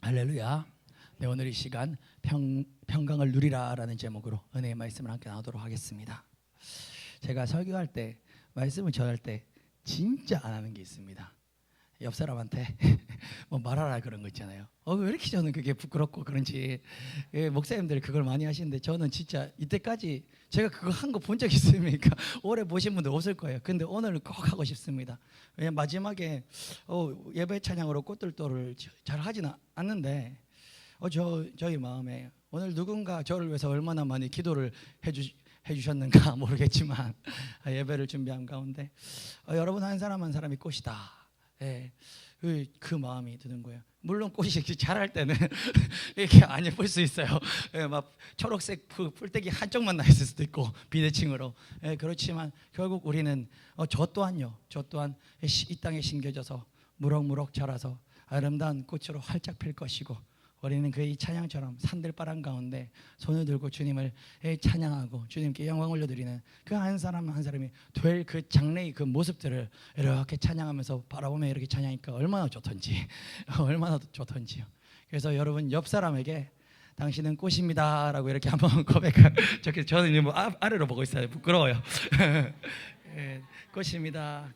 할렐루야. 네, 오늘 이 시간 평강을 누리라라는 제목으로 은혜의 말씀을 함께 나누도록 하겠습니다. 제가 설교할 때, 말씀을 전할 때 진짜 안 하는 게 있습니다. 옆 사람한테 뭐 말하라 그런 거 있잖아요. 왜 이렇게 저는 그게 부끄럽고 그런지. 목사님들 그걸 많이 하시는데 저는 진짜 이때까지 제가 그거 한 거 본 적 있습니까? 오래 보신 분들 없을 거예요. 근데 오늘은 꼭 하고 싶습니다. 왜냐면 마지막에 예배 찬양으로 꽃들도를 잘 하지는 않는데 저희 마음에 오늘 누군가 저를 위해서 얼마나 많이 기도를 해주셨는가 모르겠지만 예배를 준비한 가운데 여러분 한 사람 한 사람이 꽃이다. 예, 그 마음이 드는 거예요. 물론 꽃이 자랄 때는 이렇게 안 예쁠 수 있어요. 예, 막 초록색 풀떼기 한쪽만 나 있을 수도 있고 비대칭으로. 예, 그렇지만 결국 우리는 저 또한 이 땅에 심겨져서 무럭무럭 자라서 아름다운 꽃으로 활짝 필 것이고, 우리는 그 이 찬양처럼 산들바람 가운데 손을 들고 주님을 찬양하고 주님께 영광 올려드리는 그 한 사람 한 사람이 될 그 장래의 그 모습들을 이렇게 찬양하면서 바라보며 이렇게 찬양하니까 얼마나 좋던지 얼마나 좋던지요. 그래서 여러분 옆 사람에게 당신은 꽃입니다라고 이렇게 한번 고백할. 저는 뭐 아래로 보고 있어요. 부끄러워요. 꽃입니다.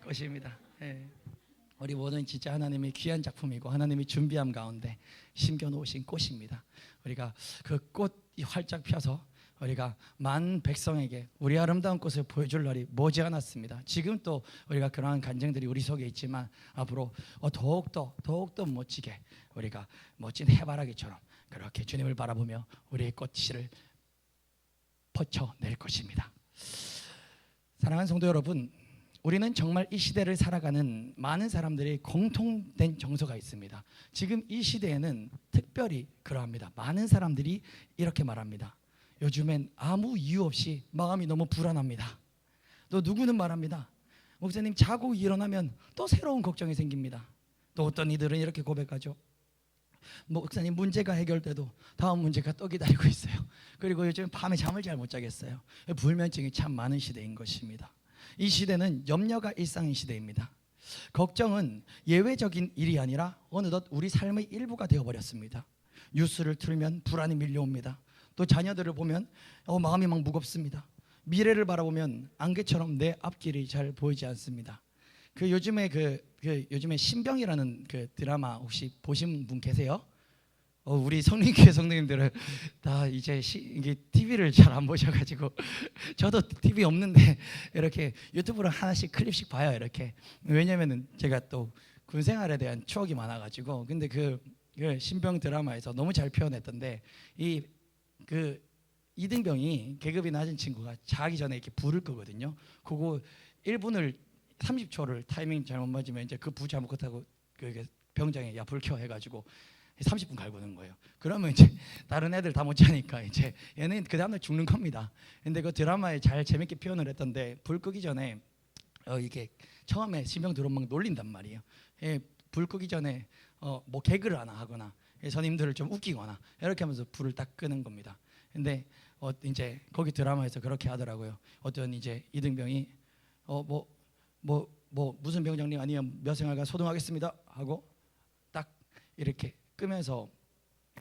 우리 모든 진짜 하나님의 귀한 작품이고 하나님이 준비함 가운데 심겨놓으신 꽃입니다. 우리가 그 꽃이 활짝 펴서 우리가 만 백성에게 우리 아름다운 꽃을 보여줄 날이 머지않았습니다. 지금 또 우리가 그러한 간증들이 우리 속에 있지만 앞으로 더욱더 멋지게 우리가 멋진 해바라기처럼 그렇게 주님을 바라보며 우리의 꽃씨를 뻗쳐낼 것입니다. 사랑하는 성도 여러분, 우리는 정말 이 시대를 살아가는 많은 사람들이 공통된 정서가 있습니다. 지금 이 시대에는 특별히 그러합니다. 많은 사람들이 이렇게 말합니다. 요즘엔 아무 이유 없이 마음이 너무 불안합니다. 또 누구는 말합니다. 목사님, 자고 일어나면 또 새로운 걱정이 생깁니다. 또 어떤 이들은 이렇게 고백하죠. 목사님, 문제가 해결돼도 다음 문제가 또 기다리고 있어요. 그리고 요즘 밤에 잠을 잘 못 자겠어요. 불면증이 참 많은 시대인 것입니다. 이 시대는 염려가 일상인 시대입니다. 걱정은 예외적인 일이 아니라 어느덧 우리 삶의 일부가 되어버렸습니다. 뉴스를 틀면 불안이 밀려옵니다. 또 자녀들을 보면 마음이 막 무겁습니다. 미래를 바라보면 안개처럼 내 앞길이 잘 보이지 않습니다. 요즘에 신병이라는 그 드라마 혹시 보신 분 계세요? 우리 성린교회 성도님들은 다 이제 이게 TV를 잘 안 보셔가지고 저도 TV 없는데 이렇게 유튜브로 하나씩 클립씩 봐요. 이렇게. 왜냐면은 제가 또 군생활에 대한 추억이 많아가지고. 근데 그 신병 드라마에서 너무 잘 표현했던데 그 이등병이 계급이 낮은 친구가 자기 전에 이렇게 불을 끄거든요. 그거 1분을 30초를 타이밍 잘못 맞으면 이제 그 불 잘못 끄다고 그 병장에 야 불 켜 해가지고 30분 갈구는 거예요. 그러면 이제 다른 애들 다 못 자니까 이제 얘는 그 다음날 죽는 겁니다. 근데 그 드라마에 잘 재밌게 표현을 했던데 불 끄기 전에 이게 처음에 신병 들어오면 막 놀린단 말이에요. 불 끄기 전에 뭐 개그를 하나 하거나 선임들을 좀 웃기거나 이렇게 하면서 불을 딱 끄는 겁니다. 근데 이제 거기 드라마에서 그렇게 하더라고요. 어떤 이제 이등병이 무슨 병장님 아니면 몇 생활가 소등하겠습니다 하고 딱 이렇게 끄면서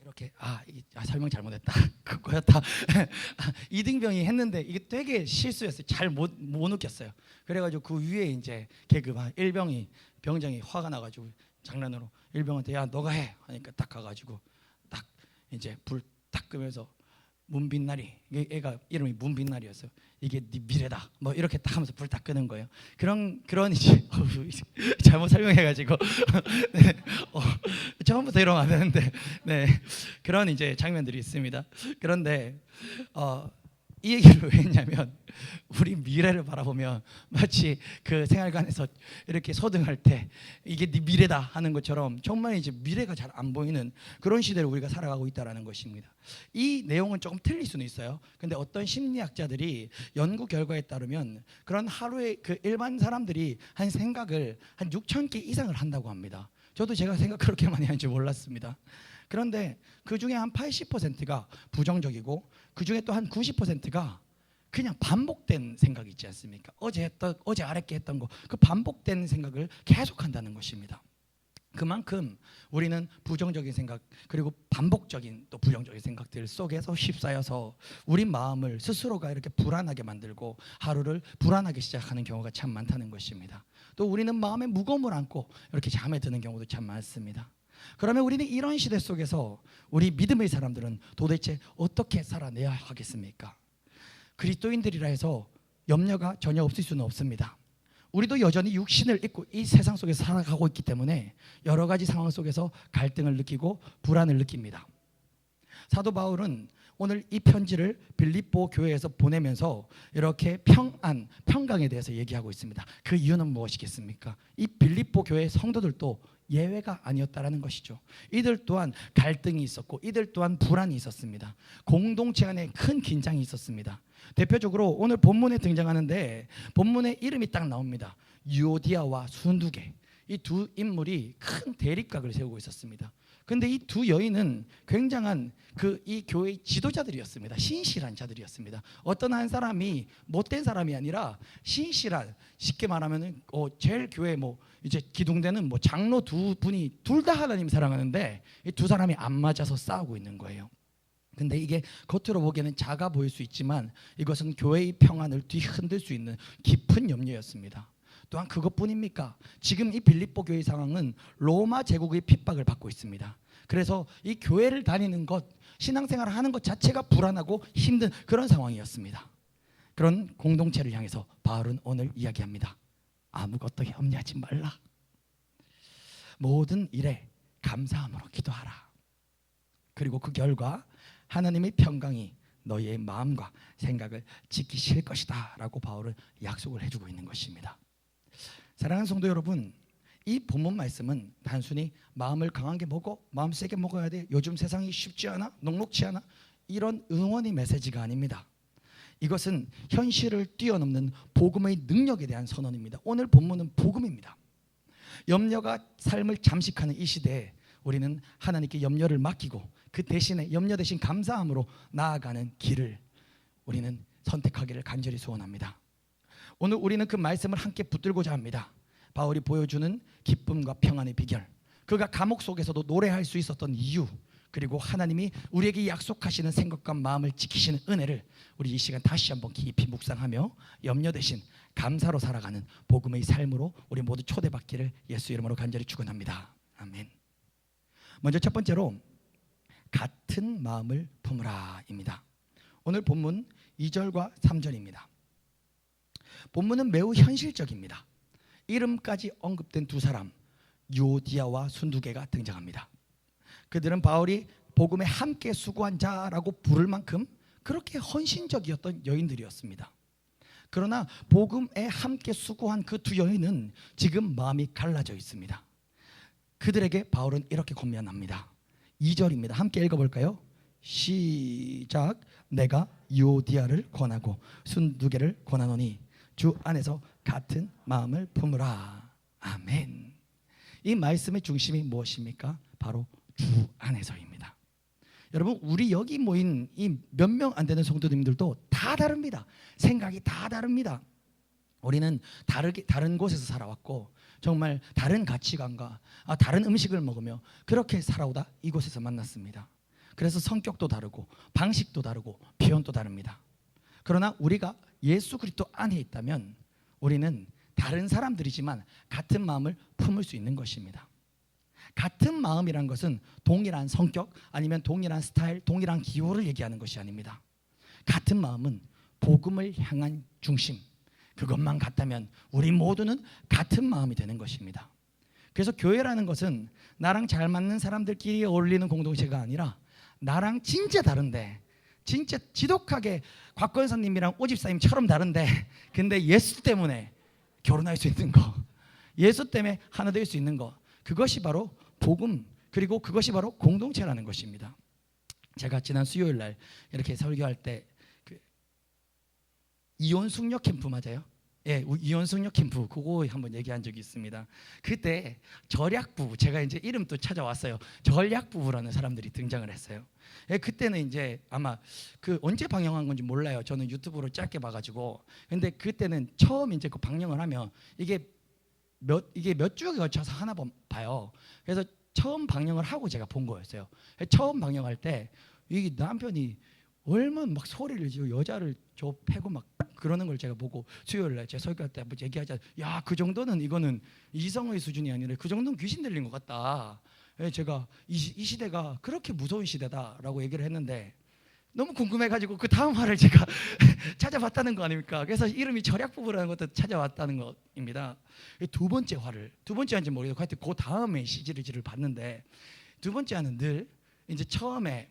이렇게 설명 잘못했다 그거였다. 이등병이 했는데 이게 되게 실수였어요. 잘 못 느꼈어요. 그래가지고 그 위에 이제 계급 병장이 화가 나가지고 장난으로 일병한테 야 너가 해 하니까 딱 가가지고 딱 이제 불 딱 끄면서 문빛날이, 애가 이름이 문빛날이었어요. 이게 네 미래다 뭐 이렇게 딱 하면서 불 딱 끄는 거예요. 그런 이제 잘못 설명해가지고 네, 처음부터 이러면 안 되는데 그런 이제 장면들이 있습니다. 그런데 이 얘기를 왜 했냐면 우리 미래를 바라보면 마치 그 생활관에서 이렇게 소등할 때 이게 네 미래다 하는 것처럼 정말 이제 미래가 잘 안 보이는 그런 시대를 우리가 살아가고 있다는 것입니다. 이 내용은 조금 틀릴 수는 있어요. 근데 어떤 심리학자들이 연구 결과에 따르면 그런 하루에 그 일반 사람들이 한 생각을 한 6,000개 이상을 한다고 합니다. 저도 제가 생각 그렇게 많이 하는지 몰랐습니다. 그런데 그 중에 한 80%가 부정적이고 그 중에 또 한 90%가 그냥 반복된 생각이 있지 않습니까? 어제 아랫게 했던 거 그 반복된 생각을 계속한다는 것입니다. 그만큼 우리는 부정적인 생각 그리고 반복적인 또 부정적인 생각들 속에서 휩싸여서 우리 마음을 스스로가 이렇게 불안하게 만들고 하루를 불안하게 시작하는 경우가 참 많다는 것입니다. 또 우리는 마음에 무거움을 안고 이렇게 잠에 드는 경우도 참 많습니다. 그러면 우리는 이런 시대 속에서 우리 믿음의 사람들은 도대체 어떻게 살아내야 하겠습니까? 그리스도인들이라 해서 염려가 전혀 없을 수는 없습니다. 우리도 여전히 육신을 입고 이 세상 속에서 살아가고 있기 때문에 여러 가지 상황 속에서 갈등을 느끼고 불안을 느낍니다. 사도 바울은 오늘 이 편지를 빌립보 교회에서 보내면서 이렇게 평강에 대해서 얘기하고 있습니다. 그 이유는 무엇이겠습니까? 이 빌립보 교회 성도들도 예외가 아니었다라는 것이죠. 이들 또한 갈등이 있었고 이들 또한 불안이 있었습니다. 공동체 안에 큰 긴장이 있었습니다. 대표적으로 오늘 본문에 등장하는데 본문에 이름이 딱 나옵니다. 유오디아와 순두계, 이 두 인물이 큰 대립각을 세우고 있었습니다. 그런데 이 두 여인은 굉장한 이 교회의 지도자들이었습니다. 신실한 자들이었습니다. 어떤 한 사람이 못된 사람이 아니라 신실한, 쉽게 말하면 제일 교회 이제 기둥되는 장로 두 분이 둘 다 하나님 사랑하는데 이 두 사람이 안 맞아서 싸우고 있는 거예요. 근데 이게 겉으로 보기에는 작아 보일 수 있지만 이것은 교회의 평안을 뒤흔들 수 있는 깊은 염려였습니다. 또한 그것뿐입니까? 지금 이 빌립보 교회 상황은 로마 제국의 핍박을 받고 있습니다. 그래서 이 교회를 다니는 것, 신앙생활을 하는 것 자체가 불안하고 힘든 그런 상황이었습니다. 그런 공동체를 향해서 바울은 오늘 이야기합니다. 아무것도 염려하지 말라. 모든 일에 감사함으로 기도하라. 그리고 그 결과 하나님의 평강이 너희의 마음과 생각을 지키실 것이다 라고 바울은 약속을 해주고 있는 것입니다. 사랑하는 성도 여러분, 이 본문 말씀은 단순히 마음을 강하게 먹어, 마음 세게 먹어야 돼, 요즘 세상이 쉽지 않아, 녹록지 않아, 이런 응원의 메시지가 아닙니다. 이것은 현실을 뛰어넘는 복음의 능력에 대한 선언입니다. 오늘 본문은 복음입니다. 염려가 삶을 잠식하는 이 시대에 우리는 하나님께 염려를 맡기고 그 대신에 염려 대신 감사함으로 나아가는 길을 우리는 선택하기를 간절히 소원합니다. 오늘 우리는 그 말씀을 함께 붙들고자 합니다. 바울이 보여주는 기쁨과 평안의 비결, 그가 감옥 속에서도 노래할 수 있었던 이유, 그리고 하나님이 우리에게 약속하시는 생각과 마음을 지키시는 은혜를 우리 이 시간 다시 한번 깊이 묵상하며 염려 대신 감사로 살아가는 복음의 삶으로 우리 모두 초대받기를 예수 이름으로 간절히 축원합니다. 아멘. 먼저 첫 번째로 같은 마음을 품으라입니다. 오늘 본문 2절과 3절입니다. 본문은 매우 현실적입니다. 이름까지 언급된 두 사람, 유오디아와 순두계가 등장합니다. 그들은 바울이 복음에 함께 수고한 자라고 부를 만큼 그렇게 헌신적이었던 여인들이었습니다. 그러나 복음에 함께 수고한 그 두 여인은 지금 마음이 갈라져 있습니다. 그들에게 바울은 이렇게 권면합니다. 2절입니다. 함께 읽어볼까요? 시작. 내가 유오디아를 권하고 순두계를 권하노니 주 안에서 같은 마음을 품으라. 아멘. 이 말씀의 중심이 무엇입니까? 바로 주 안에서입니다. 여러분, 우리 여기 모인 이 몇 명 안 되는 성도님들도 다 다릅니다. 생각이 다 다릅니다. 우리는 다른 곳에서 살아왔고 정말 다른 가치관과 다른 음식을 먹으며 그렇게 살아오다 이곳에서 만났습니다. 그래서 성격도 다르고 방식도 다르고 표현도 다릅니다. 그러나 우리가 예수 그리스도 안에 있다면 우리는 다른 사람들이지만 같은 마음을 품을 수 있는 것입니다. 같은 마음이란 것은 동일한 성격 아니면 동일한 스타일, 동일한 기호를 얘기하는 것이 아닙니다. 같은 마음은 복음을 향한 중심, 그것만 같다면 우리 모두는 같은 마음이 되는 것입니다. 그래서 교회라는 것은 나랑 잘 맞는 사람들끼리 어울리는 공동체가 아니라 나랑 진짜 다른데, 진짜 지독하게 곽건선님이랑 오집사님처럼 다른데 근데 예수 때문에 결혼할 수 있는 거, 예수 때문에 하나 될 수 있는 거, 그것이 바로 복음, 그리고 그것이 바로 공동체라는 것입니다. 제가 지난 수요일 날 이렇게 설교할 때 이혼 숙녀 캠프 맞아요? 예, 이혼 숙녀 캠프 그거 한번 얘기한 적이 있습니다. 그때 절약부부, 제가 이제 이름 또 찾아왔어요. 절약부부라는 사람들이 등장을 했어요. 예, 그때는 이제 아마 언제 방영한 건지 몰라요. 저는 유튜브로 짧게 봐가지고. 근데 그때는 처음 이제 그 방영을 하면 이게 이게 몇 주에 걸쳐서 하나 봐요. 그래서 처음 방영을 하고 제가 본 거였어요. 처음 방영할 때 이 남편이 얼마나 막 소리를 지르고 여자를 패고 막 그러는 걸 제가 보고 수요일 날 제 설교 때 얘기하자. 야, 그 정도는 이거는 이성의 수준이 아니라 그 정도는 귀신 들린 것 같다. 제가 이 시대가 그렇게 무서운 시대다라고 얘기를 했는데 너무 궁금해가지고 그 다음 화를 제가 찾아봤다는 거 아닙니까? 그래서 이름이 절약부부라는 것도 찾아왔다는 것입니다. 두 번째 화인지 모르겠고 하여튼 그 다음에 시리즈를 봤는데 두 번째 화는 늘 이제 처음에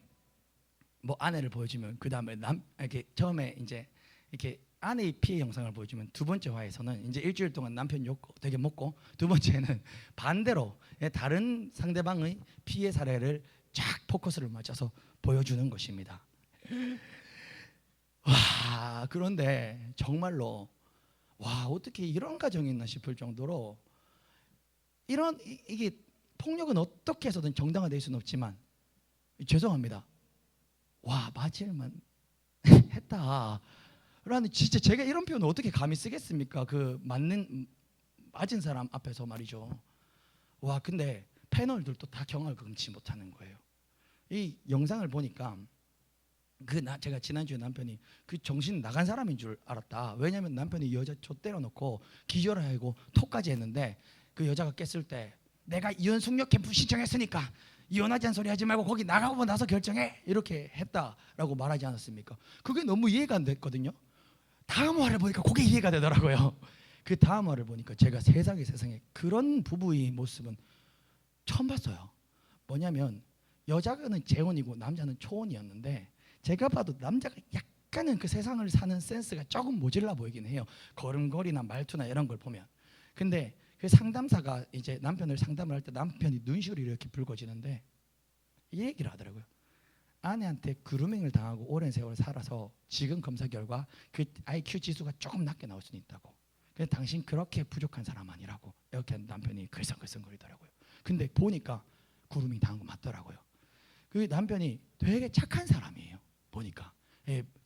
뭐 아내를 보여주면 그 다음에 이렇게 처음에 이제 이렇게 아내의 피해 영상을 보여주면 두 번째 화에서는 이제 일주일 동안 남편 욕 되게 먹고 두 번째는 반대로 다른 상대방의 피해 사례를 쫙 포커스를 맞춰서 보여주는 것입니다. 와, 그런데 정말로 와, 어떻게 이런 가정이 있나 싶을 정도로 이게 폭력은 어떻게 해서든 정당화될 수는 없지만 죄송합니다. 와, 맞을만 했다. 라는 진짜 제가 이런 표현을 어떻게 감히 쓰겠습니까? 그 맞은 사람 앞에서 말이죠. 와, 근데 패널들도 다 경악을 금치 못하는 거예요. 이 영상을 보니까 제가 지난주에 남편이 그 정신 나간 사람인 줄 알았다. 왜냐하면 남편이 여자 좆 때려놓고 기절하고 톡까지 했는데 그 여자가 깼을 때 내가 이혼 숙려 캠프 신청했으니까 이혼하자는 소리 하지 말고 거기 나가고 나서 결정해 이렇게 했다라고 말하지 않았습니까? 그게 너무 이해가 안 됐거든요. 다음 화를 보니까 그게 이해가 되더라고요. 그 다음 화를 보니까 제가 세상에 그런 부부의 모습은 처음 봤어요. 뭐냐면 여자는 재혼이고 남자는 초혼이었는데 제가 봐도 남자가 약간은 그 세상을 사는 센스가 조금 모질라 보이긴 해요. 걸음걸이나 말투나 이런 걸 보면. 근데 그 상담사가 이제 남편을 상담을 할 때 남편이 눈시울이 이렇게 붉어지는데 이 얘기를 하더라고요. 아내한테 그루밍을 당하고 오랜 세월 살아서 지금 검사 결과 그 IQ 지수가 조금 낮게 나올 수는 있다고. 근데 당신 그렇게 부족한 사람 아니라고 이렇게 남편이 글썽글썽거리더라고요. 근데 보니까 그루밍 당한 거 맞더라고요. 그 남편이 되게 착한 사람이에요. 보니까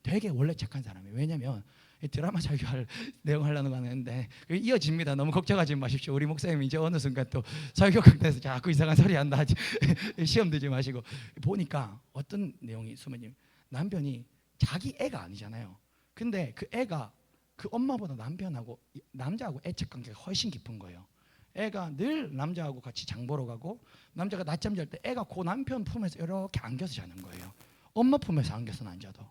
되게 원래 착한 사람이에요. 왜냐면 드라마 설교할 내용 하려는 거 하는데 이어집니다. 너무 걱정하지 마십시오. 우리 목사님 이제 어느 순간 또 설교 강단에서 자꾸 이상한 소리 한다 하지 시험 들지 마시고. 보니까 어떤 내용이 수모님, 남편이 자기 애가 아니잖아요. 근데 그 애가 그 엄마보다 남자하고 애착 관계가 훨씬 깊은 거예요. 애가 늘 남자하고 같이 장 보러 가고 남자가 낮잠 잘 때 애가 그 남편 품에서 이렇게 안겨서 자는 거예요. 엄마 품에서 안겨서는 안 자도.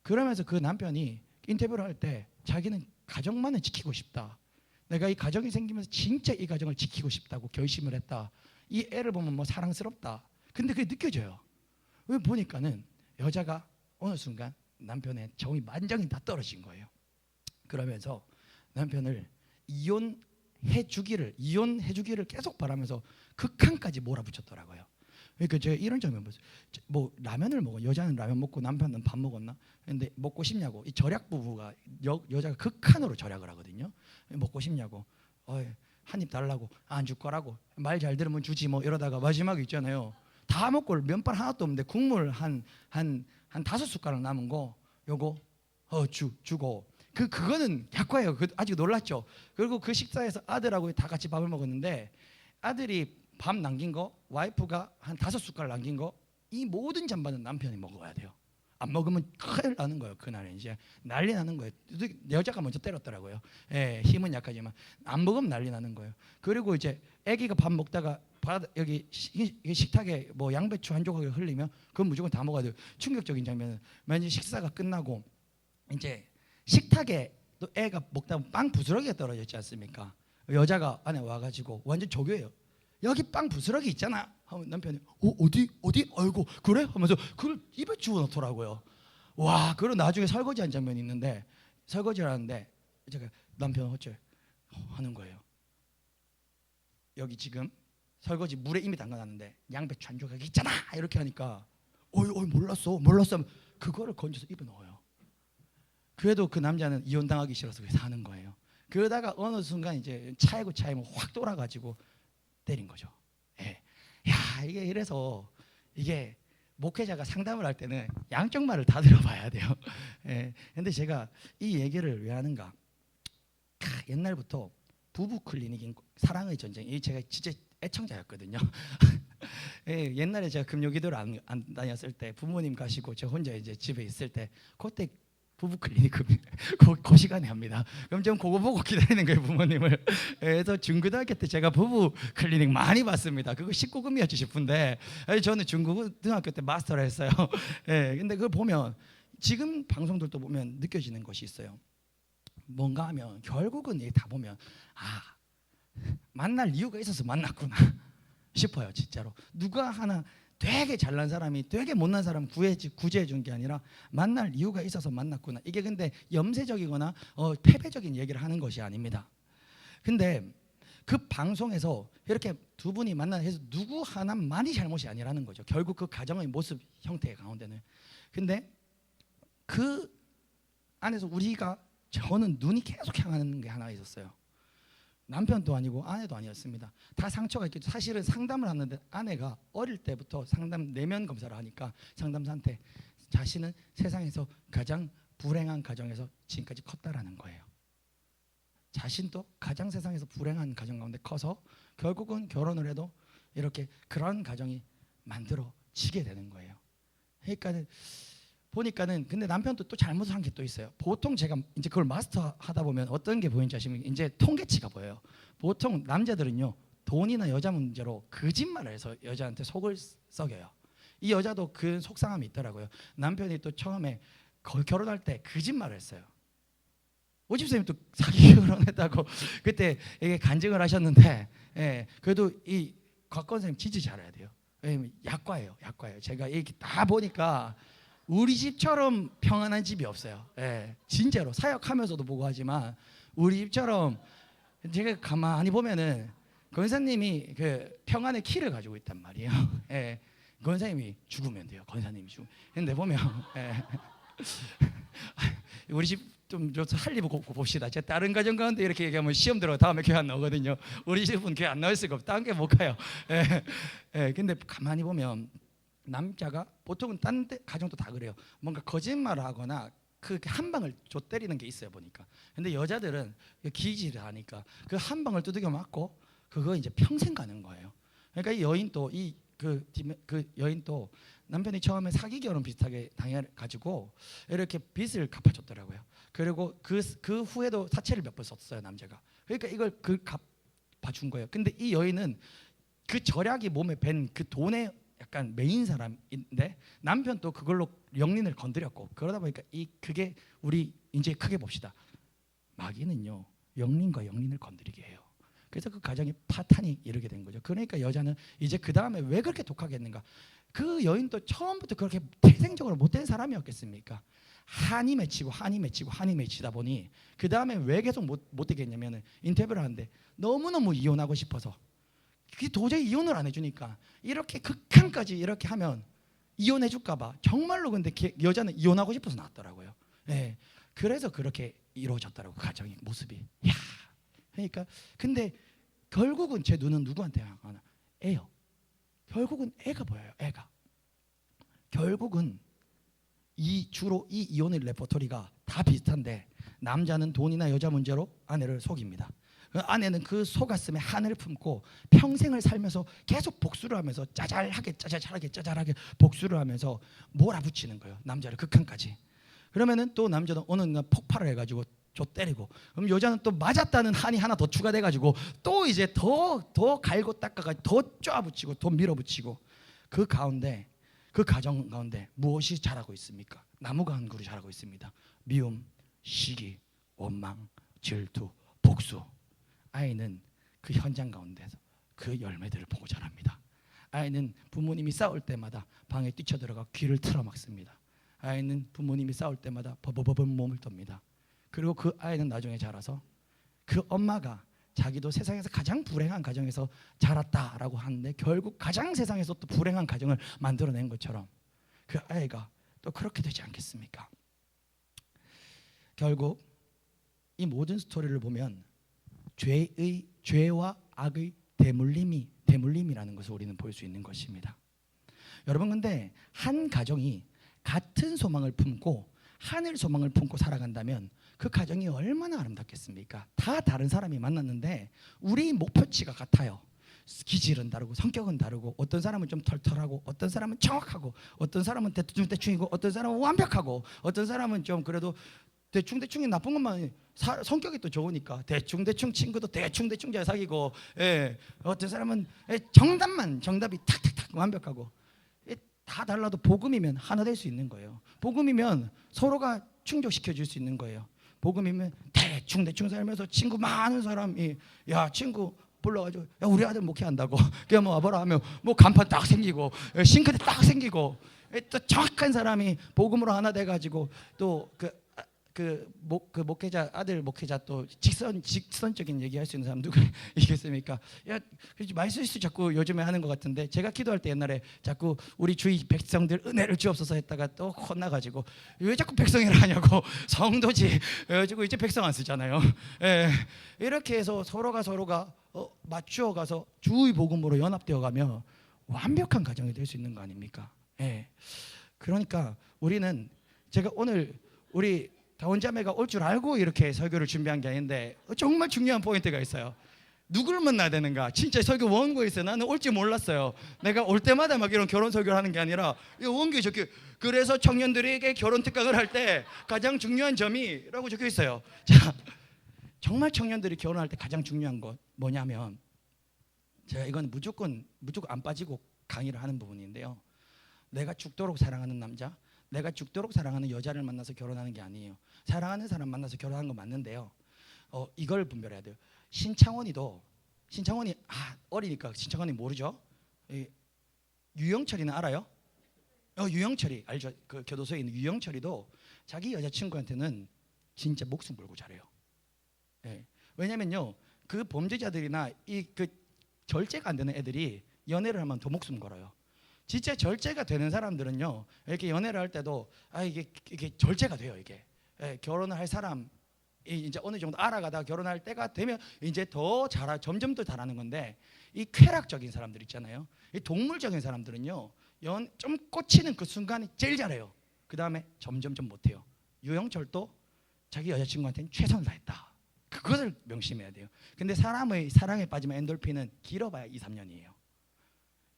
그러면서 그 남편이 인터뷰를 할 때 자기는 가정만을 지키고 싶다. 내가 이 가정이 생기면서 진짜 이 가정을 지키고 싶다고 결심을 했다. 이 애를 보면 뭐 사랑스럽다. 근데 그게 느껴져요. 왜 보니까는 여자가 어느 순간 남편의 정이 만장이 다 떨어진 거예요. 그러면서 남편을 이혼해 주기를 계속 바라면서 극한까지 몰아붙였더라고요. 그러니까 제가 이런 점을 봤어요. 뭐 라면을 먹어, 여자는 라면 먹고 남편은 밥 먹었나? 근데 먹고 싶냐고. 이 절약 부부가 여자가 극한으로 절약을 하거든요. 먹고 싶냐고. 한 입 달라고. 안 줄 거라고. 말 잘 들으면 주지 뭐 이러다가 마지막에 있잖아요. 다 먹고 면발 하나도 없는데 국물 한 5숟가락 남은 거 요거 주고. 그거는 약과예요. 아직 놀랐죠. 그리고 그 식사에서 아들하고 다 같이 밥을 먹었는데 아들이 밥 남긴 거, 와이프가 한 5숟가락 남긴 거, 이 모든 잔반은 남편이 먹어야 돼요. 안 먹으면 큰일 나는 거예요. 그날에 이제 난리 나는 거예요. 여자가 먼저 때렸더라고요. 힘은 약하지만 안 먹으면 난리 나는 거예요. 그리고 이제 아기가 밥 먹다가 여기 식탁에 뭐 양배추 한 조각을 흘리면 그건 무조건 다 먹어야 돼요. 충격적인 장면은 만약 식사가 끝나고 이제 식탁에 또 애가 먹다 보면 빵 부스러기가 떨어졌지 않습니까? 여자가 안에 와가지고 완전 조교예요. 여기 빵 부스러기 있잖아. 하면 남편이 어디? 아이고 그래? 하면서 그걸 입에 집어넣더라고요. 와, 그리고 나중에 설거지한 장면이 있는데 설거지를 하는데 제가 남편 어째 하는 거예요. 여기 지금 설거지 물에 이미 담가놨는데 양배추 한 조각이 있잖아. 이렇게 하니까 몰랐어. 그거를 건져서 입에 넣어요. 그래도 그 남자는 이혼당하기 싫어서 사는 거예요. 그러다가 어느 순간 이제 차이면 확 돌아가지고 때린 거죠. 야, 이게 이래서 이게 목회자가 상담을 할 때는 양쪽 말을 다 들어봐야 돼요. 근데 제가 이 얘기를 왜 하는가? 옛날부터 부부 클리닉인 사랑의 전쟁. 이 제가 진짜 애청자였거든요. 예, 옛날에 제가 금요기도를 안 다녔을 때 부모님 가시고 저 혼자 이제 집에 있을 때 그때 부부 클리닉 그 시간에 합니다. 그럼 좀 그거 보고 기다리는 거예요, 부모님을. 그래서 중고등학교 때 제가 부부 클리닉 많이 봤습니다. 그거 19금이었지 싶은데 저는 중고등학교 때 마스터를 했어요. 예, 근데 그걸 보면 지금 방송들도 보면 느껴지는 것이 있어요. 뭔가 하면 결국은 다 보면 만날 이유가 있어서 만났구나 싶어요. 진짜로 누가 하나 되게 잘난 사람이 되게 못난 사람 구제해 준 게 아니라 만날 이유가 있어서 만났구나. 이게 근데 염세적이거나 패배적인 얘기를 하는 것이 아닙니다. 근데 그 방송에서 이렇게 두 분이 만나서 해서 누구 하나만이 잘못이 아니라는 거죠. 결국 그 가정의 모습 형태 가운데는. 근데 그 안에서 저는 눈이 계속 향하는 게 하나 있었어요. 남편도 아니고 아내도 아니었습니다. 다 상처가 있겠죠. 사실은 상담을 하는데 아내가 어릴 때부터 상담 내면 검사를 하니까 상담사한테 자신은 세상에서 가장 불행한 가정에서 지금까지 컸다라는 거예요. 자신도 가장 세상에서 불행한 가정 가운데 커서 결국은 결혼을 해도 이렇게 그런 가정이 만들어지게 되는 거예요. 그러니까는 보니까는 근데 남편도 또 잘못을 한 게 또 있어요. 보통 제가 이제 그걸 마스터하다 보면 어떤 게 보이는지 아시면 이제 통계치가 보여요. 보통 남자들은요 돈이나 여자 문제로 거짓말을 해서 여자한테 속을 썩여요. 이 여자도 그 속상함이 있더라고요. 남편이 또 처음에 결혼할 때 거짓말을 했어요. 오집사님 또 사기 결혼했다고 그때 이게 간증을 하셨는데, 그래도 이 곽건 선생님 진짜 잘해야 돼요. 왜냐면 약과예요. 제가 이렇게 다 보니까 우리 집처럼 평안한 집이 없어요. 진짜로 사역하면서도 보고 하지만 우리 집처럼 제가 가만히 보면은 권사님이 그 평안의 키를 가지고 있단 말이에요. 권사님이 죽으면 돼요. 권사님이 죽으면. 근데 보면 우리 집 좀 살리고 봅시다. 제가 다른 가정 가운데 이렇게 얘기하면 시험 들어 다음에 교회 안 나오거든요. 우리 집은 교회 안 나올 수가 없다. 딴 게 못 가요. 근데 가만히 보면 남자가 보통은 딴 데 가정도 다 그래요. 뭔가 거짓말을 하거나 그 한 방을 때리는 게 있어요 보니까. 근데 여자들은 기지를 하니까 그 한 방을 두들겨 맞고 그거 이제 평생 가는 거예요. 그러니까 이 여인도 그 여인도 남편이 처음에 사기 결혼 비슷하게 당해가지고 이렇게 빚을 갚아줬더라고요. 그리고 그 후에도 사채를 몇 번 썼어요 남자가. 그러니까 이걸 갚아준 거예요. 근데 이 여인은 그 절약이 몸에 밴 그 돈에 약간 메인 사람인데 남편도 그걸로 영린을 건드렸고 그러다 보니까 그게 우리 이제 크게 봅시다. 마귀는요 영린과 영린을 건드리게 해요. 그래서 그 가정이 파탄이 이르게 된 거죠. 그러니까 여자는 이제 그 다음에 왜 그렇게 독하게 했는가? 그 여인도 처음부터 그렇게 태생적으로 못된 사람이었겠습니까? 한이 맺히다 보니 그 다음에 왜 계속 못 되게 했냐면 인터뷰를 하는데 너무너무 이혼하고 싶어서 그게 도저히 이혼을 안 해주니까 이렇게 극한까지 이렇게 하면 이혼해줄까봐 정말로 근데 여자는 이혼하고 싶어서 나왔더라고요. 그래서 그렇게 이루어졌더라고 가정의 모습이. 야, 그러니까 근데 결국은 제 눈은 누구한테 향하나? 애요. 결국은 애가 보여요. 애가. 결국은 주로 이 이혼의 레퍼토리가 다 비슷한데 남자는 돈이나 여자 문제로 아내를 속입니다. 아내는 그 속았음에 한을 품고 평생을 살면서 계속 복수를 하면서 짜잘하게 복수를 하면서 몰아붙이는 거예요. 남자를 극한까지. 그러면은 또 남자는 어느 날 폭발을 해가지고 때리고 그럼 여자는 또 맞았다는 한이 하나 더 추가돼가지고 또 이제 더 갈고 닦아가 더 쪼아붙이고 더 밀어붙이고 그 가운데 그 가정 가운데 무엇이 자라고 있습니까? 나무가 한 그루 자라고 있습니다. 미움, 시기, 원망, 질투, 복수. 아이는 그 현장 가운데서 그 열매들을 보고 자랍니다. 아이는 부모님이 싸울 때마다 방에 뛰쳐들어가 귀를 틀어막습니다. 아이는 부모님이 싸울 때마다 버버버버 몸을 떱니다. 그리고 그 아이는 나중에 자라서 그 엄마가 자기도 세상에서 가장 불행한 가정에서 자랐다라고 하는데 결국 가장 세상에서 또 불행한 가정을 만들어낸 것처럼 그 아이가 또 그렇게 되지 않겠습니까? 결국 이 모든 스토리를 보면 죄와 악의 대물림이라는 것을 우리는 볼 수 있는 것입니다. 여러분 근데 한 가정이 같은 소망을 품고 하늘 소망을 품고 살아간다면 그 가정이 얼마나 아름답겠습니까? 다 다른 사람이 만났는데 우리 목표치가 같아요. 기질은 다르고 성격은 다르고, 어떤 사람은 좀 털털하고, 어떤 사람은 정확하고, 어떤 사람은 대충대충이고, 어떤 사람은 완벽하고, 어떤 사람은 좀 그래도 대충대충이 나쁜 것만, 성격이 또 좋으니까 대충대충 친구도 대충대충 잘 사귀고, 어떤 사람은 정답이 탁탁탁 완벽하고. 다 달라도 복음이면 하나 될 수 있는 거예요. 복음이면 서로가 충족시켜 줄 수 있는 거예요. 복음이면 대충대충 살면서 친구 많은 사람이, 야 친구 불러가지고, 야 우리 아들 목회한다고 그냥 뭐 와봐라 하면 뭐 간판 딱 생기고, 싱크대 딱 생기고, 또 정확한 사람이 복음으로 하나 돼가지고, 또 목회자, 아들 목회자, 또 직선적인 얘기할 수 있는 사람 누가 있겠습니까? 야, 말실수 자꾸 요즘에 하는 것 같은데, 제가 기도할 때 옛날에 자꾸 우리 주위 백성들 은혜를 주옵소서 했다가 또 혼나가지고, 왜 자꾸 백성이라 하냐고, 성도지 그래가지고 이제 백성 안 쓰잖아요. 이렇게 해서 서로가 맞추어가서 주의 복음으로 연합되어가며 완벽한 가정이 될 수 있는 거 아닙니까? 그러니까 우리는, 제가 오늘 우리 다원자매가 올 줄 알고 이렇게 설교를 준비한 게 아닌데, 정말 중요한 포인트가 있어요. 누구를 만나야 되는가? 진짜 설교 원고에 있어요. 나는 올지 몰랐어요. 내가 올 때마다 막 이런 결혼 설교를 하는 게 아니라 원고에 적혀. 그래서 청년들에게 결혼 특강을 할 때 가장 중요한 점이라고 적혀 있어요. 자, 정말 청년들이 결혼할 때 가장 중요한 것 뭐냐면, 제가 이건 무조건 안 빠지고 강의를 하는 부분인데요. 내가 죽도록 사랑하는 남자, 내가 죽도록 사랑하는 여자를 만나서 결혼하는 게 아니에요. 사랑하는 사람 만나서 결혼하는 건 맞는데요. 이걸 분별해야 돼요. 신창원이 어리니까 신창원이 모르죠. 유영철이는 알아요? 유영철이 알죠. 그 교도소에 있는 유영철이도 자기 여자친구한테는 진짜 목숨 걸고 잘해요. 왜냐면요, 그 범죄자들이나 그 절제가 안 되는 애들이 연애를 하면 더 목숨 걸어요. 진짜 절제가 되는 사람들은요, 이렇게 연애를 할 때도 이게 절제가 돼요. 이게 결혼을 할 사람 이제 어느 정도 알아가다 결혼할 때가 되면 이제 점점 더 잘하는 건데, 이 쾌락적인 사람들 있잖아요. 이 동물적인 사람들은요, 좀 꽂히는 그 순간이 제일 잘해요. 그 다음에 점점 못해요. 유영철도 자기 여자친구한테는 최선을 다했다. 그것을 명심해야 돼요. 근데 사람의 사랑에 빠지면 엔돌핀은 길어봐야 2-3년이에요.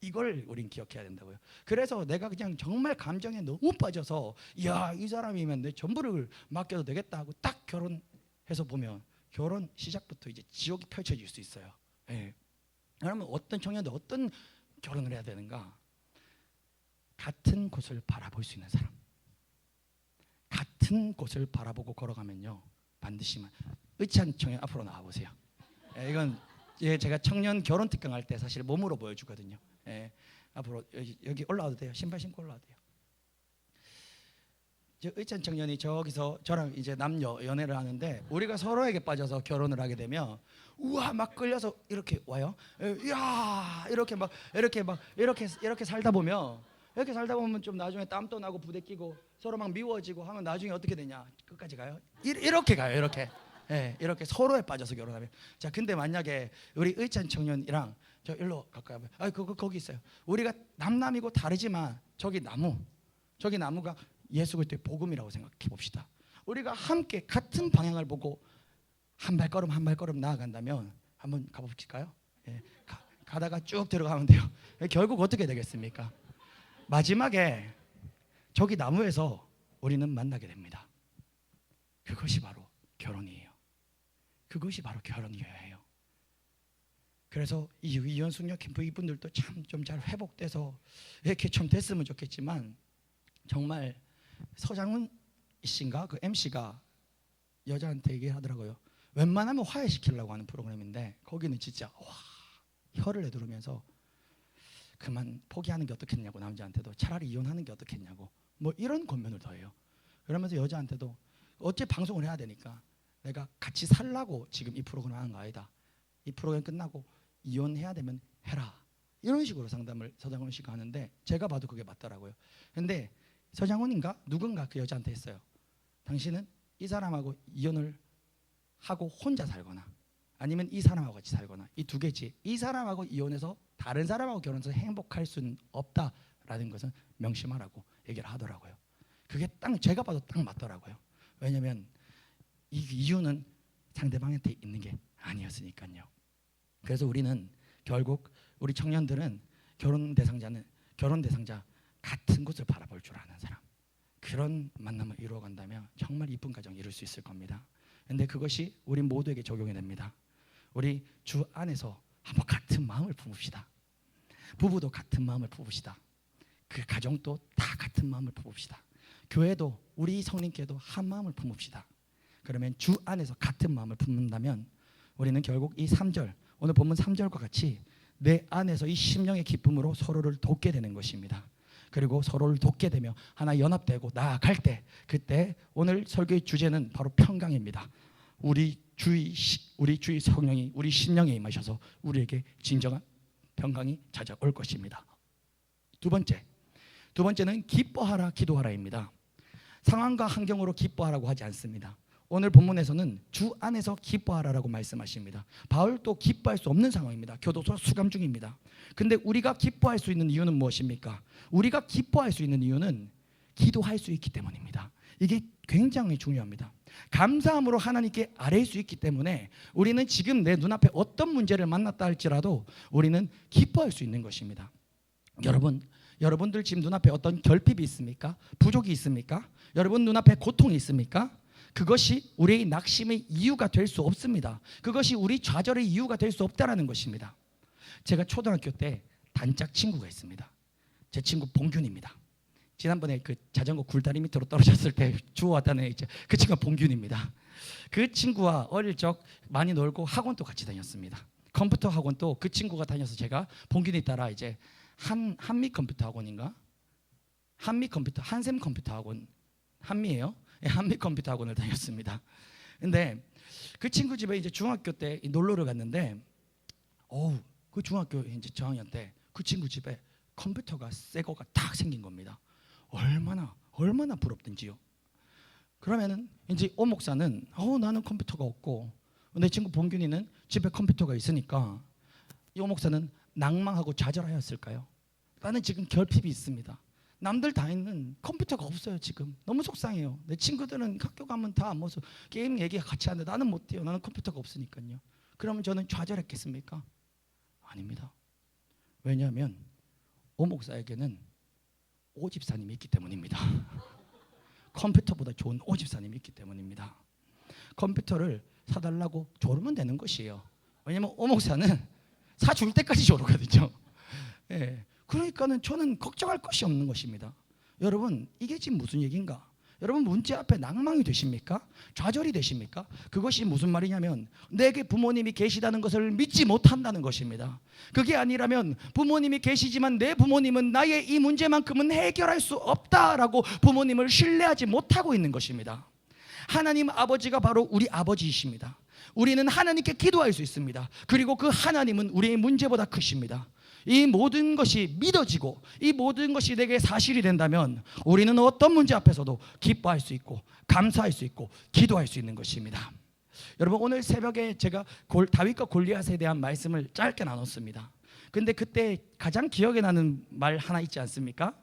이걸 우린 기억해야 된다고요. 그래서 내가 그냥 정말 감정에 너무 빠져서, 야, 이 사람이면 내 전부를 맡겨도 되겠다 하고 딱 결혼해서 보면, 결혼 시작부터 이제 지옥이 펼쳐질 수 있어요. 그러면 어떤 청년들 어떤 결혼을 해야 되는가? 같은 곳을 바라볼 수 있는 사람, 같은 곳을 바라보고 걸어가면요, 반드시 의찬 청년 앞으로 나와보세요. 이건 제가 청년 결혼 특강 할 때 사실 몸으로 보여주거든요. 앞으로 여기 올라와도 돼요. 신발 신고 올라와도 돼요. 의찬 청년이 저기서 저랑 이제 남녀 연애를 하는데, 우리가 서로에게 빠져서 결혼을 하게 되면 우와 막 끌려서 이렇게 와요. 야 이렇게 살다 보면 좀 나중에 땀도 나고 부대끼고 서로 막 미워지고 하면 나중에 어떻게 되냐? 끝까지 가요. 이렇게 가요. 이렇게 서로에 빠져서 결혼하면. 자, 근데 만약에 우리 의찬 청년이랑 저 일로 가까이 하면, 거기 있어요. 우리가 남이고 다르지만 저기 나무가 예수 그리스도의 복음이라고 생각해 봅시다. 우리가 함께 같은 방향을 보고 한 발걸음 나아간다면 한번 가볼까요? 가다가 쭉 들어가면 돼요. 결국 어떻게 되겠습니까? 마지막에 저기 나무에서 우리는 만나게 됩니다. 그것이 바로 결혼이에요. 그것이 바로 결혼이어야 해요. 그래서 이 이혼 숙녀 캠프 이분들도 참 좀 잘 회복돼서 이렇게 좀 됐으면 좋겠지만, 정말 서장훈 씨인가 그 MC가 여자한테 얘기하더라고요. 웬만하면 화해시키려고 하는 프로그램인데 거기는 진짜 혀를 내두르면서 그만 포기하는 게 어떻겠냐고, 남자한테도 차라리 이혼하는 게 어떻겠냐고, 뭐 이런 권면을 더해요. 그러면서 여자한테도 어째 방송을 해야 되니까 내가 같이 살라고 지금 이 프로그램 하는 거 아니다. 이 프로그램 끝나고 이혼해야 되면 해라. 이런 식으로 상담을 서장훈 씨가 하는데, 제가 봐도 그게 맞더라고요. 근데 서장훈인가 누군가 그 여자한테 했어요. 당신은 이 사람하고 이혼을 하고 혼자 살거나 아니면 이 사람하고 같이 살거나, 이 두 개지. 이 사람하고 이혼해서 다른 사람하고 결혼해서 행복할 수는 없다라는 것은 명심하라고 얘기를 하더라고요. 그게 딱 제가 봐도 딱 맞더라고요. 왜냐하면 이 이유는 상대방한테 있는 게 아니었으니까요. 그래서 우리는 결국 우리 청년들은 결혼 대상자 같은 곳을 바라볼 줄 아는 사람, 그런 만남을 이루어 간다면 정말 이쁜 가정 이룰 수 있을 겁니다. 근데 그것이 우리 모두에게 적용이 됩니다. 우리 주 안에서 한번 같은 마음을 품읍시다. 부부도 같은 마음을 품읍시다. 그 가정도 다 같은 마음을 품읍시다. 교회도 우리 성령께도 한 마음을 품읍시다. 그러면 주 안에서 같은 마음을 품는다면 우리는 결국 이 3절, 오늘 본문 3절과 같이 내 안에서 이 심령의 기쁨으로 서로를 돕게 되는 것입니다. 그리고 서로를 돕게 되며 하나 연합되고 나아갈 때, 그때 오늘 설교의 주제는 바로 평강입니다. 우리 주의 성령이 우리 심령에 임하셔서 우리에게 진정한 평강이 찾아올 것입니다. 두 번째는 기뻐하라 기도하라입니다. 상황과 환경으로 기뻐하라고 하지 않습니다. 오늘 본문에서는 주 안에서 기뻐하라라고 말씀하십니다. 바울도 기뻐할 수 없는 상황입니다. 교도소 수감 중입니다. 근데 우리가 기뻐할 수 있는 이유는 무엇입니까? 우리가 기뻐할 수 있는 이유는 기도할 수 있기 때문입니다. 이게 굉장히 중요합니다. 감사함으로 하나님께 아뢰일 수 있기 때문에 우리는 지금 내 눈앞에 어떤 문제를 만났다 할지라도 우리는 기뻐할 수 있는 것입니다. 여러분들 지금 눈앞에 어떤 결핍이 있습니까? 부족이 있습니까? 여러분 눈앞에 고통이 있습니까? 그것이 우리의 낙심의 이유가 될 수 없습니다. 그것이 우리 좌절의 이유가 될 수 없다라는 것입니다. 제가 초등학교 때 단짝 친구가 있습니다. 제 친구 봉균입니다. 지난번에 그 자전거 굴다리 밑으로 떨어졌을 때 주워왔다는 그 친구가 봉균입니다. 그 친구와 어릴 적 많이 놀고 학원도 같이 다녔습니다. 컴퓨터 학원도 그 친구가 다녀서 제가 봉균이 따라 이제 한미 컴퓨터 학원인가? 한샘 컴퓨터 학원, 한미예요. 한미 컴퓨터 학원을 다녔습니다. 근데 그 친구 집에 이제 중학교 때 놀러를 갔는데, 그 중학교 이제 저학년 때 그 친구 집에 컴퓨터가 새 거가 딱 생긴 겁니다. 얼마나 부럽든지요. 그러면은 이제 오 목사는 나는 컴퓨터가 없고 내 친구 봉균이는 집에 컴퓨터가 있으니까 이 오 목사는 낭망하고 좌절하였을까요? 나는 지금 결핍이 있습니다. 남들 다 있는 컴퓨터가 없어요. 지금 너무 속상해요. 내 친구들은 학교 가면 다 모여서 게임 얘기 같이 하는데 나는 못 해요. 나는 컴퓨터가 없으니까요. 그러면 저는 좌절했겠습니까? 아닙니다. 왜냐하면 오 목사에게는 오 집사님이 있기 때문입니다. 컴퓨터보다 좋은 오 집사님이 있기 때문입니다. 컴퓨터를 사달라고 조르면 되는 것이에요. 왜냐하면 오 목사는 사줄 때까지 조르거든요. 예. 그러니까는 저는 걱정할 것이 없는 것입니다. 여러분, 이게 지금 무슨 얘기인가? 여러분, 문제 앞에 낭망이 되십니까? 좌절이 되십니까? 그것이 무슨 말이냐면 내게 부모님이 계시다는 것을 믿지 못한다는 것입니다. 그게 아니라면 부모님이 계시지만 내 부모님은 나의 이 문제만큼은 해결할 수 없다라고 부모님을 신뢰하지 못하고 있는 것입니다. 하나님 아버지가 바로 우리 아버지이십니다. 우리는 하나님께 기도할 수 있습니다. 그리고 그 하나님은 우리의 문제보다 크십니다. 이 모든 것이 믿어지고 이 모든 것이 내게 사실이 된다면 우리는 어떤 문제 앞에서도 기뻐할 수 있고 감사할 수 있고 기도할 수 있는 것입니다. 여러분, 오늘 새벽에 제가 다윗과 골리앗에 대한 말씀을 짧게 나눴습니다. 근데 그때 가장 기억에 나는 말 하나 있지 않습니까?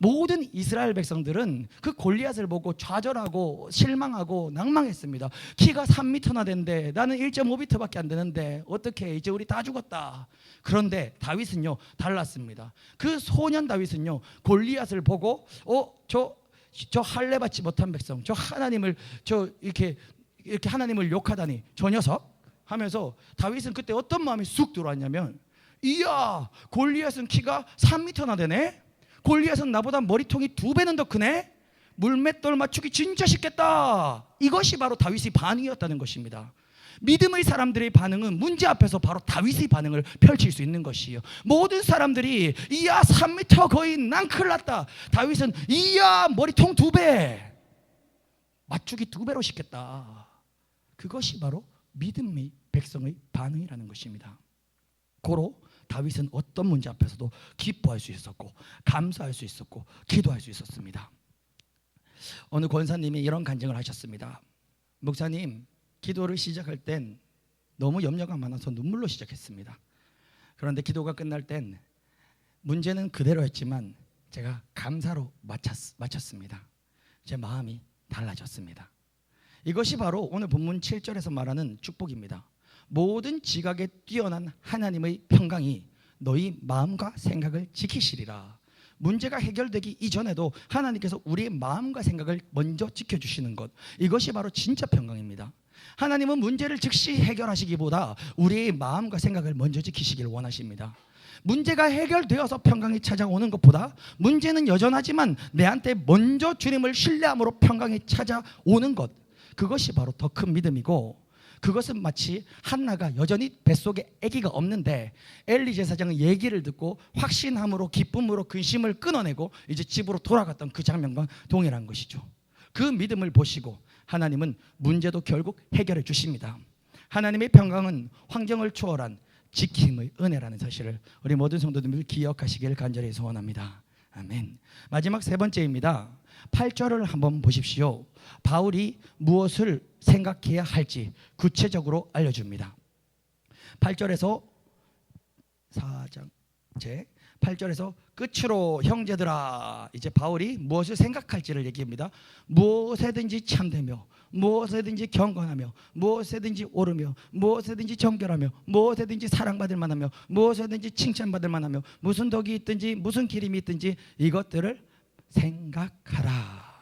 모든 이스라엘 백성들은 그 골리앗을 보고 좌절하고 실망하고 낭망했습니다. 키가 3m나 된대. 나는 1.5m밖에 안 되는데 어떻게 이제 우리 다 죽었다. 그런데 다윗은요 달랐습니다. 그 소년 다윗은요 골리앗을 보고 저 할례 받지 못한 백성, 저 하나님을 이렇게 하나님을 욕하다니 저 녀석 하면서 다윗은 그때 어떤 마음이 쑥 들어왔냐면, 이야, 골리앗은 키가 3m나 되네. 골리앗은 나보다 머리통이 2배는 더 크네. 물맷돌 맞추기 진짜 쉽겠다. 이것이 바로 다윗의 반응이었다는 것입니다. 믿음의 사람들의 반응은 문제 앞에서 바로 다윗의 반응을 펼칠 수 있는 것이에요. 모든 사람들이 이야 3m 거의 난 큰일 났다. 다윗은 이야 머리통 2배, 맞추기 2배로 쉽겠다. 그것이 바로 믿음의 백성의 반응이라는 것입니다. 고로 다윗은 어떤 문제 앞에서도 기뻐할 수 있었고 감사할 수 있었고 기도할 수 있었습니다. 어느 권사님이 이런 간증을 하셨습니다. 목사님, 기도를 시작할 땐 너무 염려가 많아서 눈물로 시작했습니다. 그런데 기도가 끝날 땐 문제는 그대로였지만 제가 감사로 마쳤습니다. 제 마음이 달라졌습니다. 이것이 바로 오늘 본문 7절에서 말하는 축복입니다. 모든 지각에 뛰어난 하나님의 평강이 너희 마음과 생각을 지키시리라. 문제가 해결되기 이전에도 하나님께서 우리의 마음과 생각을 먼저 지켜주시는 것, 이것이 바로 진짜 평강입니다. 하나님은 문제를 즉시 해결하시기보다 우리의 마음과 생각을 먼저 지키시길 원하십니다. 문제가 해결되어서 평강이 찾아오는 것보다 문제는 여전하지만 내한테 먼저 주님을 신뢰함으로 평강이 찾아오는 것, 그것이 바로 더 큰 믿음이고, 그것은 마치 한나가 여전히 뱃속에 아기가 없는데 엘리 제사장의 얘기를 듣고 확신함으로 기쁨으로 근심을 끊어내고 이제 집으로 돌아갔던 그 장면과 동일한 것이죠. 그 믿음을 보시고 하나님은 문제도 결국 해결해 주십니다. 하나님의 평강은 환경을 초월한 지킴의 은혜라는 사실을 우리 모든 성도님들 기억하시길 간절히 소원합니다. 아멘. 마지막 세 번째입니다. 8절을 한번 보십시오. 바울이 무엇을 생각해야 할지 구체적으로 알려줍니다. 8절에서 4장 제 8절에서 끝으로 형제들아, 이제 바울이 무엇을 생각할지를 얘기합니다. 무엇에든지 참되며 무엇에든지 경건하며 무엇에든지 옳으며 무엇에든지 정결하며 무엇에든지 사랑받을 만하며 무엇에든지 칭찬받을 만하며 무슨 덕이 있든지 무슨 기림이 있든지 이것들을 생각하라.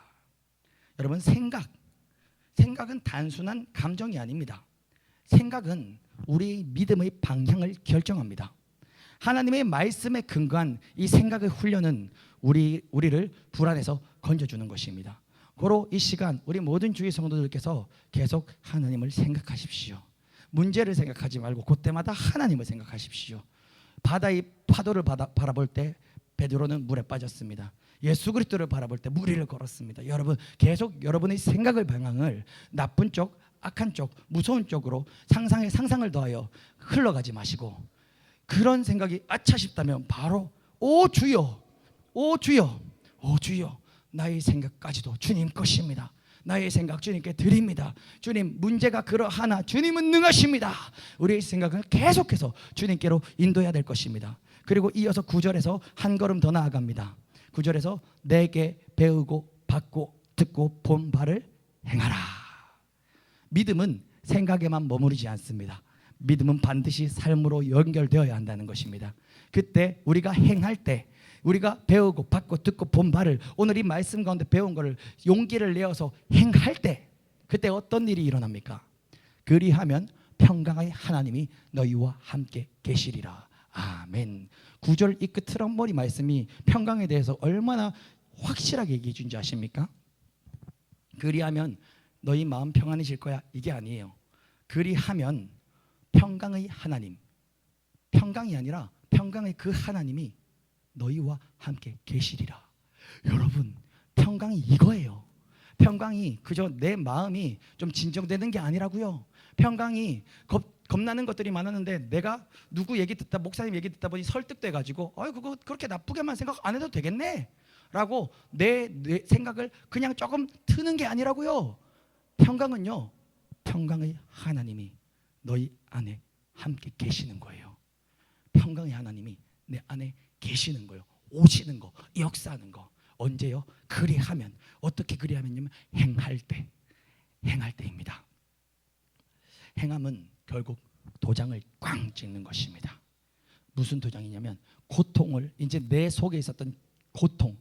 여러분, 생각은 단순한 감정이 아닙니다. 생각은 우리의 믿음의 방향을 결정합니다. 하나님의 말씀에 근거한 이 생각의 훈련은 우리를 불안에서 건져주는 것입니다. 고로 이 시간 우리 모든 주의 성도들께서 계속 하나님을 생각하십시오. 문제를 생각하지 말고 그때마다 하나님을 생각하십시오. 바다의 파도를 바라볼 때 베드로는 물에 빠졌습니다. 예수 그리스도를 바라볼 때 무리를 걸었습니다. 여러분, 계속 여러분의 생각의 방향을 나쁜 쪽, 악한 쪽, 무서운 쪽으로 상상을 더하여 흘러가지 마시고, 그런 생각이 아차 싶다면 바로 오 주여, 오 주여, 오 주여, 나의 생각까지도 주님 것입니다. 나의 생각 주님께 드립니다. 주님, 문제가 그러하나 주님은 능하십니다. 우리의 생각을 계속해서 주님께로 인도해야 될 것입니다. 그리고 이어서 9절에서 한 걸음 더 나아갑니다. 9절에서 내게 배우고 받고 듣고 본 바를 행하라. 믿음은 생각에만 머무르지 않습니다. 믿음은 반드시 삶으로 연결되어야 한다는 것입니다. 그때 우리가 행할 때, 우리가 배우고 받고 듣고 본 바를, 오늘 이 말씀 가운데 배운 것을 용기를 내어서 행할 때, 그때 어떤 일이 일어납니까? 그리하면 평강의 하나님이 너희와 함께 계시리라. 아멘. 9절 이 끝트럼머리 말씀이 평강에 대해서 얼마나 확실하게 얘기해 준지 아십니까? 그리하면 너희 마음 평안해질 거야, 이게 아니에요. 그리하면 평강의 하나님, 평강이 아니라 평강의 그 하나님이 너희와 함께 계시리라. 여러분, 평강이 이거예요. 평강이 그저 내 마음이 좀 진정되는 게 아니라고요. 평강이 겁나는 것들이 많았는데 내가 누구 얘기 듣다, 목사님 얘기 듣다 보니 설득돼가지고 그거 그렇게 나쁘게만 생각 안 해도 되겠네 라고 내 생각을 그냥 조금 트는 게 아니라고요. 평강은요, 평강의 하나님이 너희 안에 함께 계시는 거예요. 평강의 하나님이 내 안에 계시는 거예요. 오시는 거, 역사하는 거. 언제요? 그리하면. 어떻게 그리하면요? 행할 때입니다. 행함은 결국 도장을 꽝 찍는 것입니다. 무슨 도장이냐면 고통을, 이제 내 속에 있었던 고통,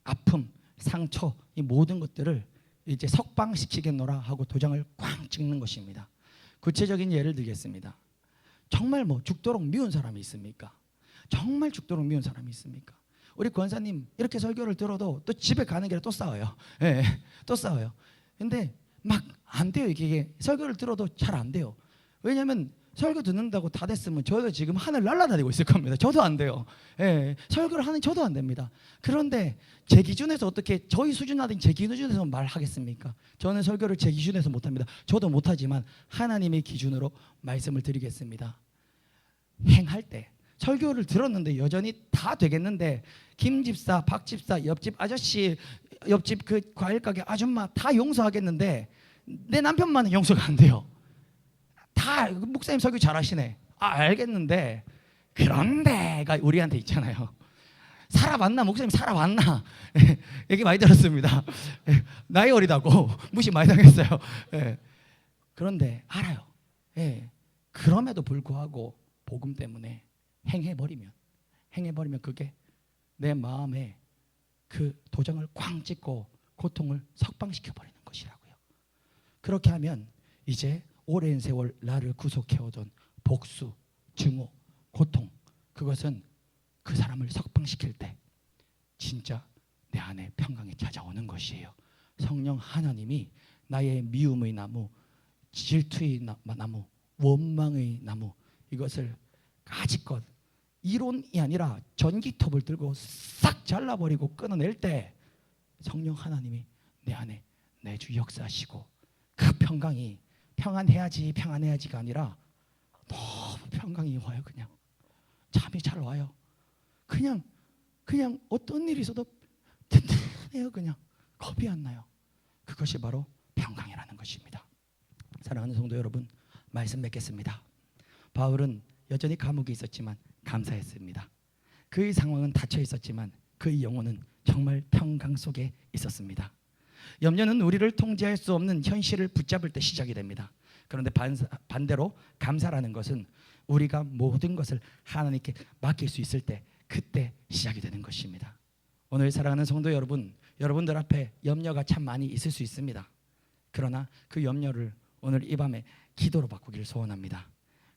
아픔, 상처, 이 모든 것들을 이제 석방시키겠노라 하고 도장을 꽝 찍는 것입니다. 구체적인 예를 들겠습니다. 정말 죽도록 미운 사람이 있습니까? 정말 죽도록 미운 사람이 있습니까? 우리 권사님 이렇게 설교를 들어도 또 집에 가는 길에 또 싸워요. 예, 또 싸워요. 근데 막 안 돼요. 이게 설교를 들어도 잘 안 돼요. 왜냐하면 설교 듣는다고 다 됐으면 저도 지금 하늘 날아다니고 있을 겁니다. 저도 안 돼요. 예, 설교를 하는 저도 안 됩니다. 그런데 제 기준에서 어떻게 저희 수준이라든지 제 기준에서 말하겠습니까? 저는 설교를 제 기준에서 못합니다. 저도 못하지만 하나님의 기준으로 말씀을 드리겠습니다. 행할 때 설교를 들었는데 여전히 다 되겠는데 김 집사, 박 집사, 옆집 아저씨, 옆집 그 과일 가게 아줌마 다 용서하겠는데 내 남편만은 용서가 안 돼요. 다 목사님 설교 잘하시네. 알겠는데 그런데가 우리한테 있잖아요. 살아봤나? 목사님 살아봤나? 얘기 많이 들었습니다. 나이 어리다고 무시 많이 당했어요. 그런데 알아요. 그럼에도 불구하고 복음 때문에 행해버리면 그게 내 마음에 그 도장을 꽝 찍고 고통을 석방시켜버리는 것이라고요. 그렇게 하면 이제 오랜 세월 나를 구속해오던 복수, 증오, 고통, 그것은 그 사람을 석방시킬 때 진짜 내 안에 평강이 찾아오는 것이에요. 성령 하나님이 나의 미움의 나무, 질투의 나무, 원망의 나무, 이것을 가지껏 이론이 아니라 전기톱을 들고 싹 잘라버리고 끊어낼 때 성령 하나님이 내 안에 내주 역사하시고 그 평강이 평안해야지가 아니라 너무 평강이 와요. 그냥 잠이 잘 와요. 그냥 어떤 일이 있어도 든든해요. 그냥 겁이 안 나요. 그것이 바로 평강이라는 것입니다. 사랑하는 성도 여러분, 말씀 맺겠습니다. 바울은 여전히 감옥에 있었지만 감사했습니다. 그의 상황은 닫혀 있었지만 그의 영혼은 정말 평강 속에 있었습니다. 염려는 우리를 통제할 수 없는 현실을 붙잡을 때 시작이 됩니다. 그런데 반대로 감사라는 것은 우리가 모든 것을 하나님께 맡길 수 있을 때 그때 시작이 되는 것입니다. 오늘 사랑하는 성도 여러분, 여러분들 앞에 염려가 참 많이 있을 수 있습니다. 그러나 그 염려를 오늘 이 밤에 기도로 바꾸기를 소원합니다.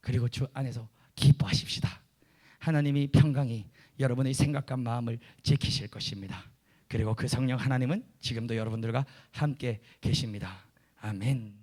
그리고 주 안에서 기뻐하십시다. 하나님이 평강이 여러분의 생각과 마음을 지키실 것입니다. 그리고 그 성령 하나님은 지금도 여러분들과 함께 계십니다. 아멘.